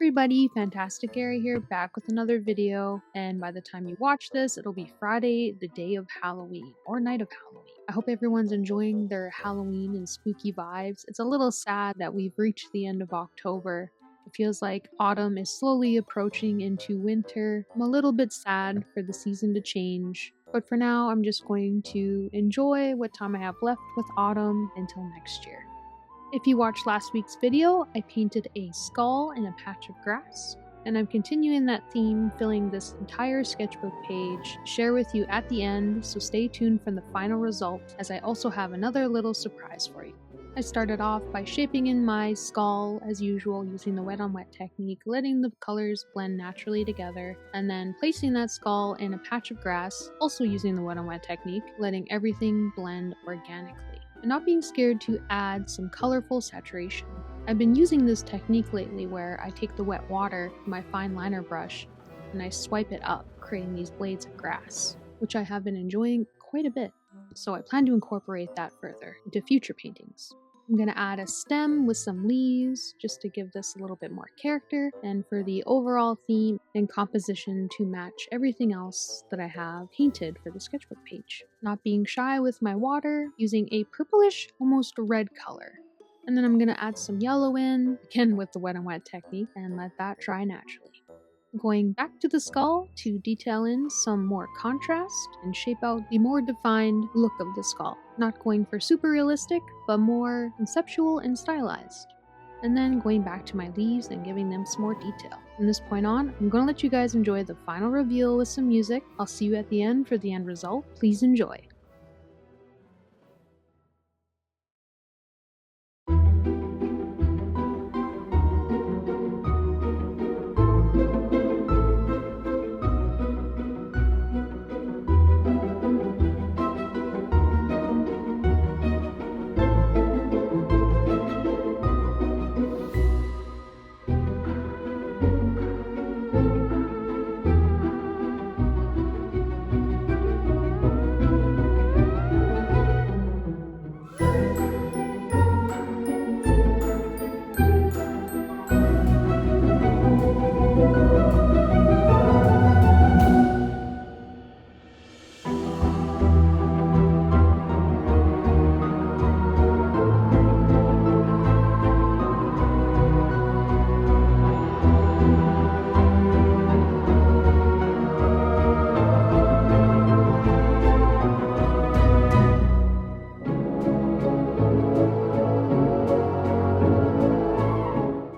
everybody, Fantasticairy here, back with another video, and by the time you watch this, it'll be Friday, the day of Halloween, or night of Halloween. I hope everyone's enjoying their Halloween and spooky vibes. It's a little sad that we've reached the end of October. It feels like autumn is slowly approaching into winter. I'm a little bit sad for the season to change, but for now, I'm just going to enjoy what time I have left with autumn until next year. If you watched last week's video, I painted a skull and a patch of grass, and I'm continuing that theme, filling this entire sketchbook page, share with you at the end, so stay tuned for the final result, as I also have another little surprise for you. I started off by shaping in my skull as usual using the wet on wet technique, letting the colors blend naturally together, and then placing that skull in a patch of grass, also using the wet on wet technique, letting everything blend organically, and not being scared to add some colorful saturation. I've been using this technique lately where I take the wet water with my fine liner brush and I swipe it up, creating these blades of grass, which I have been enjoying quite a bit, so I plan to incorporate that further into future paintings. I'm going to add a stem with some leaves just to give this a little bit more character, and for the overall theme and composition to match everything else that I have painted for the sketchbook page. Not being shy with my water, using a purplish, almost red color. And then I'm going to add some yellow in, again with the wet on wet technique, and let that dry naturally. Going back to the skull to detail in some more contrast and shape out the more defined look of the skull. Not going for super realistic, but more conceptual and stylized. And then going back to my leaves and giving them some more detail. From this point on, I'm going to let you guys enjoy the final reveal with some music. I'll see you at the end for the end result. Please enjoy.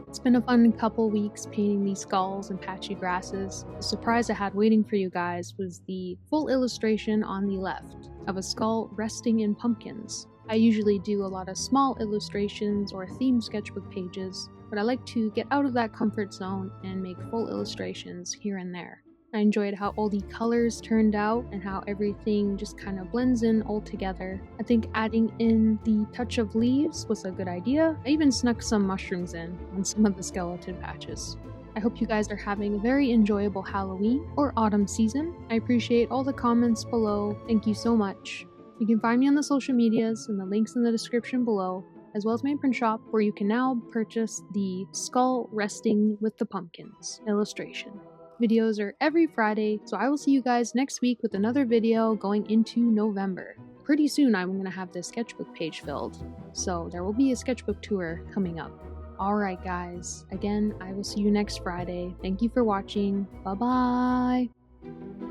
It's been a fun couple weeks painting these skulls and patchy grasses. The surprise I had waiting for you guys was the full illustration on the left of a skull resting in pumpkins. I usually do a lot of small illustrations or themed sketchbook pages, but I like to get out of that comfort zone and make full illustrations here and there. I enjoyed how all the colors turned out and how everything just kind of blends in all together. I think adding in the touch of leaves was a good idea. I even snuck some mushrooms in on some of the skeleton patches. I hope you guys are having a very enjoyable Halloween or autumn season. I appreciate all the comments below. Thank you so much. You can find me on the social medias and the links in the description below, as well as my print shop, where you can now purchase the skull resting with the pumpkins illustration. Videos are every Friday, so I will see you guys next week with another video going into November. Pretty soon I'm going to have this sketchbook page filled, so there will be a sketchbook tour coming up. Alright guys, again, I will see you next Friday. Thank you for watching. Bye bye!